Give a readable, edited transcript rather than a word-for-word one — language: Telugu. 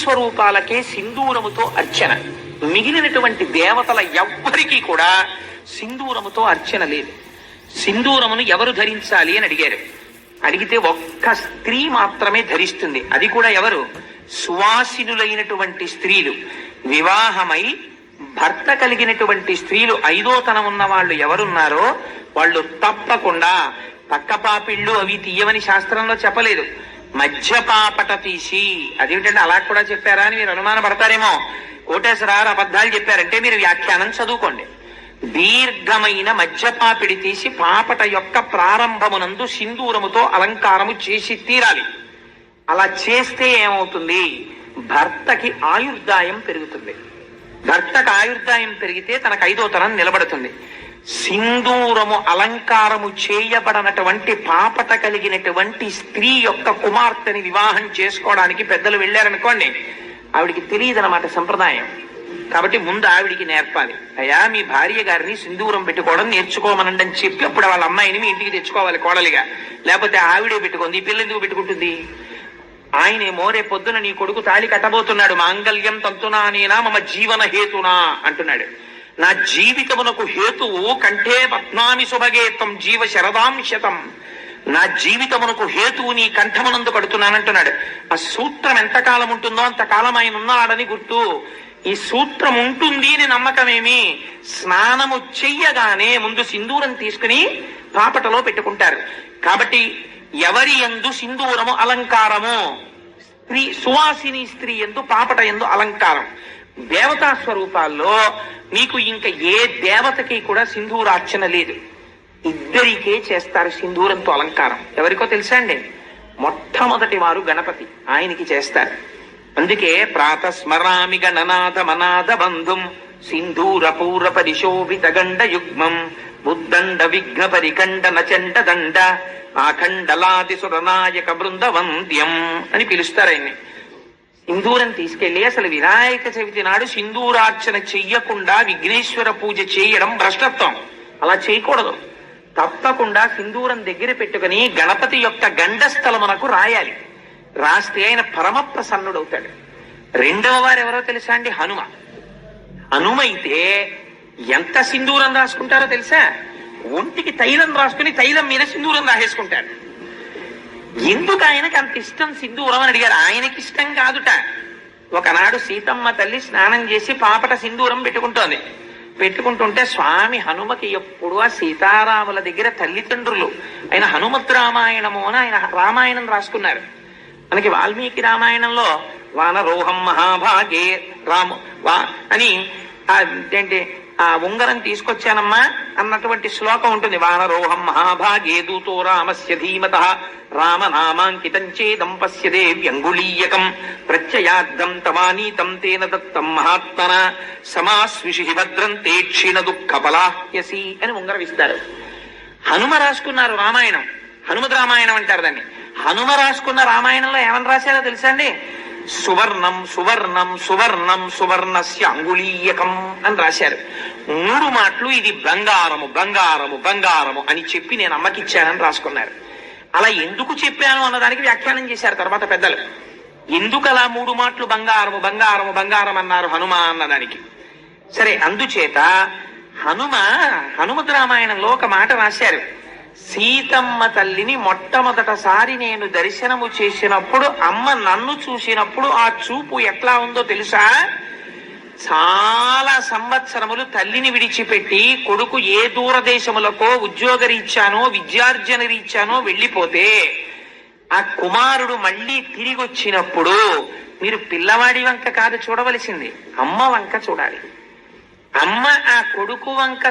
స్వరూపాలకే సింధూరముతో అర్చన. మిగిలినటువంటి దేవతల ఎవ్వరికీ కూడా సింధూరముతో అర్చన లేదు. సింధూరమును ఎవరు ధరించాలి అని అడిగారు. అడిగితే ఒక్క స్త్రీ మాత్రమే ధరిస్తుంది. అది కూడా ఎవరు? సువాసినులైనటువంటి స్త్రీలు. వివాహమై భర్త కలిగినటువంటి స్త్రీలు, 5వ తనం ఉన్న వాళ్ళు ఎవరున్నారో వాళ్ళు తప్పకుండా పక్కపాపిళ్ళు అవి తీయమని శాస్త్రంలో చెప్పలేదు. మధ్యపాపట తీసి, అదేమిటంటే అలా కూడా చెప్పారా అని మీరు అనుమానపడతారేమో. కోటేశ్వరారు అబద్ధాలు చెప్పారంటే మీరు వ్యాఖ్యానం చదువుకోండి. దీర్ఘమైన మధ్యపాపిడి తీసి పాపట యొక్క ప్రారంభమునందు సింధూరముతో అలంకారము చేసి తీరాలి. అలా చేస్తే ఏమవుతుంది? భర్తకి ఆయుర్దాయం పెరుగుతుంది. భర్తకు ఆయుర్దాయం పెరిగితే తనకు 5వ తరం నిలబడుతుంది. సింధూరము అలంకారము చేయబడినటువంటి పాపట కలిగినటువంటి స్త్రీ యొక్క కుమార్తెని వివాహం చేసుకోవడానికి పెద్దలు వెళ్ళారనుకోండి, ఆవిడికి తెలియదన్నమాట సంప్రదాయం. కాబట్టి ముందు ఆవిడికి నేర్పాలి. అయ్యా, మీ భార్య గారిని సింధూరం పెట్టుకోవడం నేర్చుకోమనండి అని చెప్పి అప్పుడు వాళ్ళ అమ్మాయిని మీ ఇంటికి తెచ్చుకోవాలి కోడలిగా. లేకపోతే ఆవిడే పెట్టుకుంది, ఈ పిల్ల ఎందుకు పెట్టుకుంటుంది? ఆయనేమో రేపు పొద్దున నీ కొడుకు తాళి కట్టబోతున్నాడు, మాంగళ్యం తంతునానేనా మమ జీవన హేతునా అంటున్నాడు. నా జీవితమునకు హేతువు కంఠే పద్మామి శుభగేతం జీవ శరదాంశతం. నా జీవితమునకు హేతువు నీ కంఠమునందు కడుతున్నానంటున్నాడు. ఆ సూత్రం ఎంతకాలం ఉంటుందో అంతకాలం ఆయన ఉన్నాడని గుర్తు. ఈ సూత్రం ఉంటుంది అని నమ్మకమేమి? స్నానము చెయ్యగానే ముందు సింధూరం తీసుకుని పాపటలో పెట్టుకుంటారు. కాబట్టి ఎవరి యందు సింధూరము అలంకారము? స్త్రీ, సువాసిని స్త్రీ యందు పాపట యందు అలంకారం. దేవతా స్వరూపాల్లో మీకు ఇంకా ఏ దేవతకి కూడా సింధూరార్చన లేదు. ఇద్దరికే చేస్తారు సింధూరంతో అలంకారం. ఎవరికో తెలుసా అండి? మొట్టమొదటి వారు గణపతి, ఆయనకి చేస్తారు. అందుకే ప్రాతస్మరామి గణనాథ మనాథ బంధుం సింధూర పూర పరిశోభిత గండ యుగ్మం బుద్దండ విఘ్న పరికండ నచండ దండ ఆఖండలాది సురనాయక బృందవంద్యం అని పిలుస్తారు ఆయన్ని. సింధూరం తీసుకెళ్లి అసలు వినాయక చవితి నాడు సింధూరార్చన చెయ్యకుండా విఘ్నేశ్వర పూజ చేయడం భ్రష్టత్వం. అలా చేయకూడదు. తప్పకుండా సింధూరం దగ్గర పెట్టుకుని గణపతి యొక్క గండస్థలమునకు రాయాలి. రాస్తే ఆయన పరమ ప్రసన్నుడవుతాడు. 2వ వారు ఎవరో తెలుసా అండి? హనుమ. హనుమైతే ఎంత సింధూరం రాసుకుంటారో తెలుసా? ఒంటికి తైలం రాసుకుని తైలం మీద సింధూరం రాసేసుకుంటాడు. ఎందుకు ఆయనకి అంత ఇష్టం సింధూరం అని అడిగారు. ఆయనకి ఇష్టం కాదుట. ఒకనాడు సీతమ్మ తల్లి స్నానం చేసి పాపట సింధూరం పెట్టుకుంటోంది. పెట్టుకుంటుంటే స్వామి హనుమకి ఎప్పుడు ఆ సీతారాముల దగ్గర తల్లిదండ్రులు ఆయన హనుమత్ రామాయణము అని ఆయన రామాయణం రాసుకున్నారు. మనకి వాల్మీకి రామాయణంలో వానరోహం మహాభాగే రాము అని ఏంటి ఆ ఉంగరం తీసుకొచ్చానమ్మా అన్నటువంటి శ్లోకం ఉంటుంది. వానరోహం మహాభాగే దూతో రామస్య ధీమతః రామనామాంకితం చేదం పశ్యదే వ్యంగుళీయకం ప్రత్యయార్థం తమానీతం తేన దత్తం మహాత్మన సమాస్విషి భద్రం తే క్షీణ దుఃఖ పలాహ్యసి అని ఉంగరం ఇస్తారు. హనుమ రాసుకున్నారు రామాయణం, హనుమద్ రామాయణం అంటారు దాన్ని. హనుమ రాసుకున్న రామాయణంలో ఏమని రాశారో తెలుసా అండి? సువర్ణం సువర్ణం సువర్ణం సువర్ణస్య అంగుళీయకం అని రాశారు. 3 మాటలు ఇది బంగారము బంగారము బంగారము అని చెప్పి నేను అమ్మకిచ్చానని రాసుకున్నారు. అలా ఎందుకు చెప్పాను అన్నదానికి వ్యాఖ్యానం చేశారు తర్వాత పెద్దలు. ఎందుకు అలా 3 మాటలు బంగారము బంగారము బంగారం అన్నారు హనుమ అన్నదానికి. సరే, అందుచేత హనుమద్ రామాయణంలో ఒక మాట రాశారు. సీతమ్మ తల్లిని మొట్టమొదటిసారి నేను దర్శనము చేసినప్పుడు అమ్మ నన్ను చూసినప్పుడు ఆ చూపు ఎట్లా ఉందో తెలుసా? చాలా సంవత్సరములు తల్లిని విడిచిపెట్టి కొడుకు ఏ దూరదేశములకో ఉద్యోగరీత్యానో విద్యార్జన రీత్యానో వెళ్ళిపోతే ఆ కుమారుడు మళ్ళీ తిరిగి వచ్చినప్పుడు మీరు పిల్లవాడి వంక కాదు చూడవలసింది, అమ్మ వంక చూడాలి. అమ్మ ఆ కొడుకు వంక